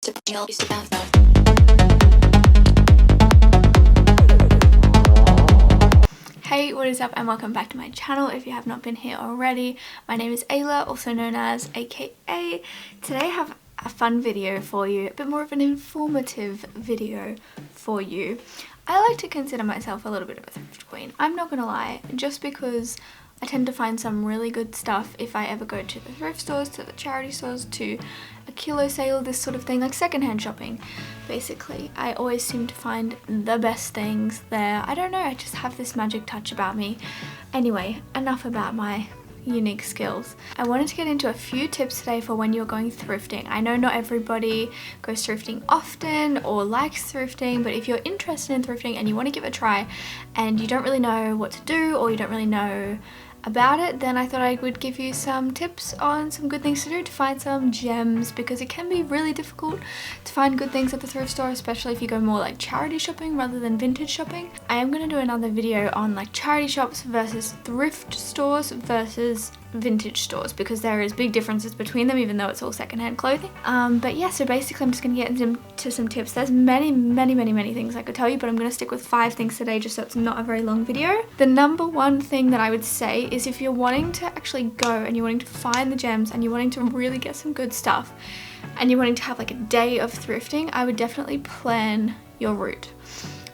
Hey, what is up and welcome back to my channel. If you have not been here already, my name is Ayla, also known as AKA. Today I have a fun video for you, a bit more of an informative video for you. I like to consider myself a little bit of a thrift queen. I'm not gonna lie, just because I tend to find some really good stuff if I ever go to the thrift stores, to the charity stores, to a kilo sale, this sort of thing, like secondhand shopping. Basically, I always seem to find the best things there. I don't know, I just have this magic touch about me. Anyway, enough about my unique skills. I wanted to get into a few tips today for when you're going thrifting. I know not everybody goes thrifting often or likes thrifting, but if you're interested in thrifting and you want to give it a try and you don't really know what to do or you don't really know about it, then I thought I would give you some tips on some good things to do to find some gems, because it can be really difficult to find good things at the thrift store, especially if you go more like charity shopping rather than vintage shopping. I am going to do another video on like charity shops versus thrift stores versus vintage stores, because there is big differences between them even though it's all secondhand clothing. But yeah, so basically I'm just going to get into some tips. There's many things I could tell you, but I'm going to stick with 5 things today just so it's not a very long video. The number one thing that I would say is if you're wanting to actually go and you're wanting to find the gems and you're wanting to really get some good stuff and you're wanting to have like a day of thrifting, I would definitely plan your route.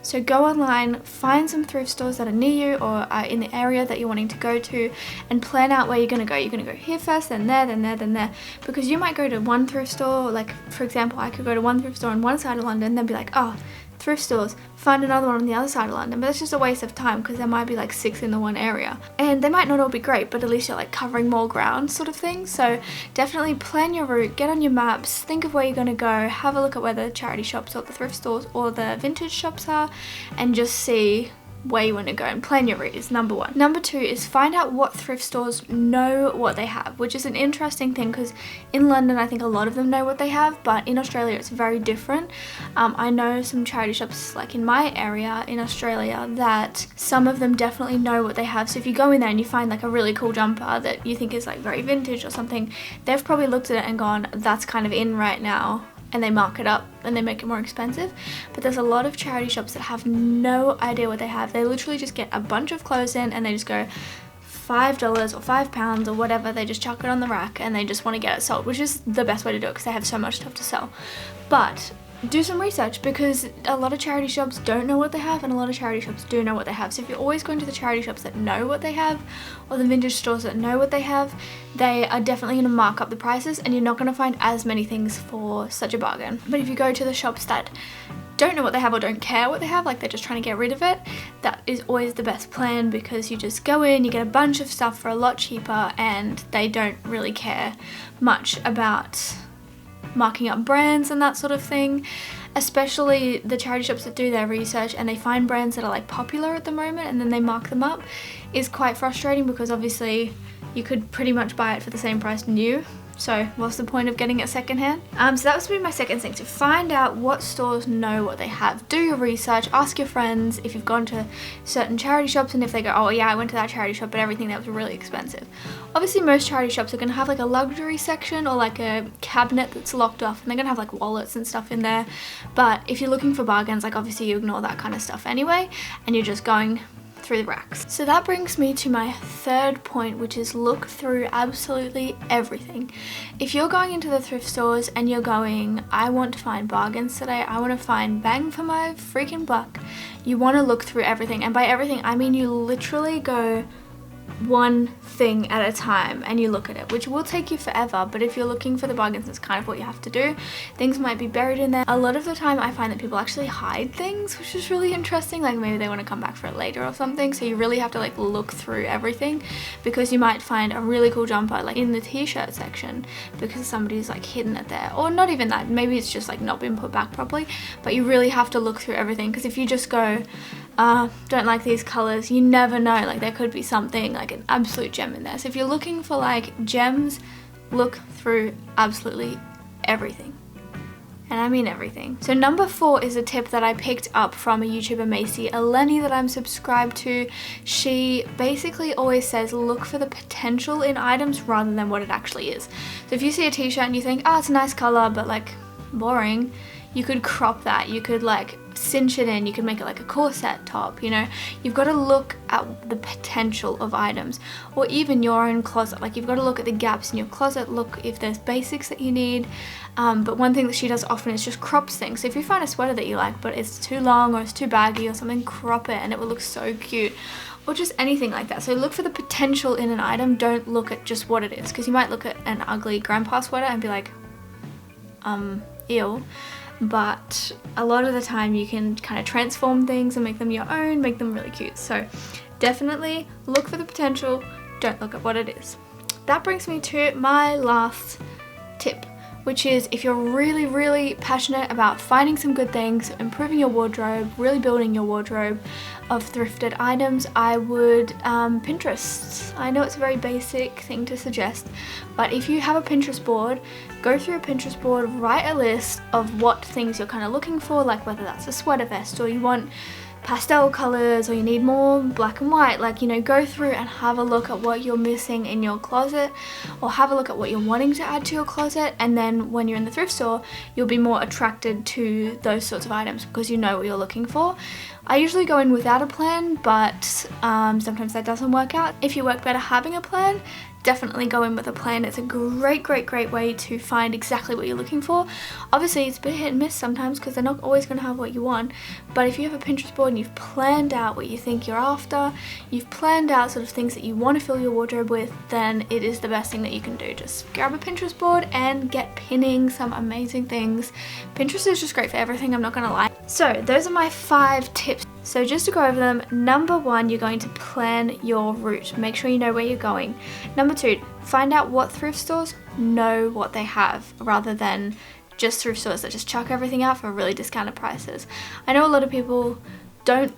So go online, find some thrift stores that are near you or are in the area that you're wanting to go to, and plan out where you're going to go. You're going to go here first, then there, then there, then there. Because you might go to one thrift store, like for example, I could go to one thrift store on one side of London, then be like, oh, thrift stores, find another one on the other side of London. But that's just a waste of time because there might be like 6 in the one area. And they might not all be great, but at least you're like covering more ground sort of thing. So definitely plan your route, get on your maps, think of where you're going to go, have a look at where the charity shops or the thrift stores or the vintage shops are, and just see where you want to go and plan your route is number 1. Number 2 is find out what thrift stores know what they have, which is an interesting thing because in London I think a lot of them know what they have, but in Australia it's very different. I know some charity shops like in my area in Australia that some of them definitely know what they have. So if you go in there and you find like a really cool jumper that you think is like very vintage or something, they've probably looked at it and gone, that's kind of in right now, and they mark it up and they make it more expensive. But there's a lot of charity shops that have no idea what they have. They literally just get a bunch of clothes in and they just go $5 or £5 or whatever, they just chuck it on the rack and they just want to get it sold, which is the best way to do it because they have so much stuff to sell. But do some research, because a lot of charity shops don't know what they have and a lot of charity shops do know what they have. So if you're always going to the charity shops that know what they have or the vintage stores that know what they have, they are definitely going to mark up the prices and you're not going to find as many things for such a bargain. But if you go to the shops that don't know what they have or don't care what they have, like they're just trying to get rid of it, that is always the best plan, because you just go in, you get a bunch of stuff for a lot cheaper and they don't really care much about marking up brands and that sort of thing. Especially the charity shops that do their research and they find brands that are like popular at the moment and then they mark them up is quite frustrating, because obviously you could pretty much buy it for the same price new. So what's the point of getting it secondhand? So that was my second thing, to find out what stores know what they have. Do your research, ask your friends if you've gone to certain charity shops, and if they go, oh yeah, I went to that charity shop but everything there was really expensive. Obviously most charity shops are going to have like a luxury section or like a cabinet that's locked off, and they're going to have like wallets and stuff in there. But if you're looking for bargains, like obviously you ignore that kind of stuff anyway and you're just going through the racks. So that brings me to my third point, which is look through absolutely everything. If you're going into the thrift stores and you're going, I want to find bargains today, I want to find bang for my freaking buck, you want to look through everything. And by everything I mean you literally go one thing at a time and you look at it, which will take you forever, but if you're looking for the bargains, that's kind of what you have to do. Things might be buried in there. A lot of the time I find that people actually hide things, which is really interesting, like maybe they want to come back for it later or something. So you really have to like look through everything, because you might find a really cool jumper like in the t-shirt section because somebody's like hidden it there, or not even that, maybe it's just like not been put back properly. But you really have to look through everything, because if you just go don't like these colors, you never know, like there could be something like an absolute gem in there. So if you're looking for like gems, look through absolutely everything. And I mean everything. So number 4 is a tip that I picked up from a YouTuber, Macy, a Lenny that I'm subscribed to. She basically always says look for the potential in items rather than what it actually is. So if you see a t-shirt and you think, oh, it's a nice color, but like boring, you could crop that, you could like cinch it in, you could make it like a corset top, you know. You've got to look at the potential of items, or even your own closet. Like, you've got to look at the gaps in your closet, look if there's basics that you need. But one thing that she does often is just crops things. So if you find a sweater that you like but it's too long or it's too baggy or something, crop it and it will look so cute. Or just anything like that. So look for the potential in an item, don't look at just what it is, because you might look at an ugly grandpa sweater and be like, ew. But a lot of the time you can kind of transform things and make them your own, make them really cute. So definitely look for the potential, don't look at what it is. That brings me to my last tip, which is if you're really passionate about finding some good things, improving your wardrobe, really building your wardrobe of thrifted items, I would Pinterest. I know it's a very basic thing to suggest, but if you have a Pinterest board, go through a Pinterest board, write a list of what things you're kind of looking for, like whether that's a sweater vest or you want pastel colors or you need more black and white. Like, you know, go through and have a look at what you're missing in your closet, or have a look at what you're wanting to add to your closet, and then when you're in the thrift store you'll be more attracted to those sorts of items because you know what you're looking for. I usually go in without a plan, but sometimes that doesn't work out. If you work better having a plan, definitely go in with a plan. It's a great way to find exactly what you're looking for. Obviously it's a bit hit and miss sometimes because they're not always going to have what you want, but if you have a Pinterest board and you've planned out what you think you're after, you've planned out sort of things that you want to fill your wardrobe with, then it is the best thing that you can do. Just grab a Pinterest board and get pinning some amazing things. Pinterest is just great for everything, I'm not going to lie. So those are my 5 tips. So just to go over them, number 1, you're going to plan your route. Make sure you know where you're going. Number 2, find out what thrift stores know what they have, rather than just thrift stores that just chuck everything out for really discounted prices. I know a lot of people don't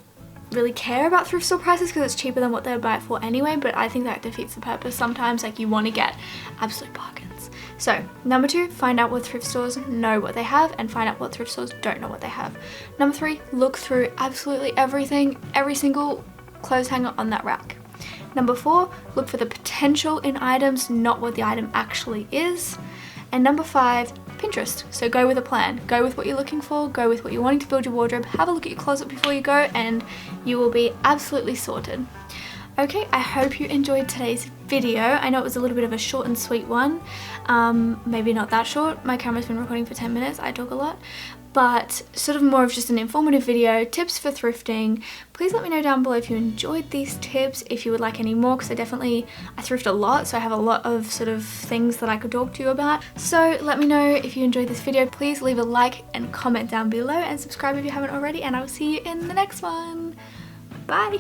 really care about thrift store prices because it's cheaper than what they would buy it for anyway, but I think that defeats the purpose. Sometimes like you want to get absolute bargains. So number 2, find out what thrift stores know what they have, and find out what thrift stores don't know what they have. Number 3, look through absolutely everything, every single clothes hanger on that rack. Number 4, look for the potential in items, not what the item actually is. And number 5, Pinterest. So go with a plan. Go with what you're looking for, go with what you're wanting to build your wardrobe, have a look at your closet before you go, and you will be absolutely sorted. Okay, I hope you enjoyed today's video. I know it was a little bit of a short and sweet one. Maybe not that short. My camera's been recording for 10 minutes. I talk a lot. But sort of more of just an informative video, tips for thrifting. Please let me know down below if you enjoyed these tips, if you would like any more, because I thrift a lot, so I have a lot of sort of things that I could talk to you about. So let me know if you enjoyed this video. Please leave a like and comment down below, and subscribe if you haven't already, and I will see you in the next one. Bye!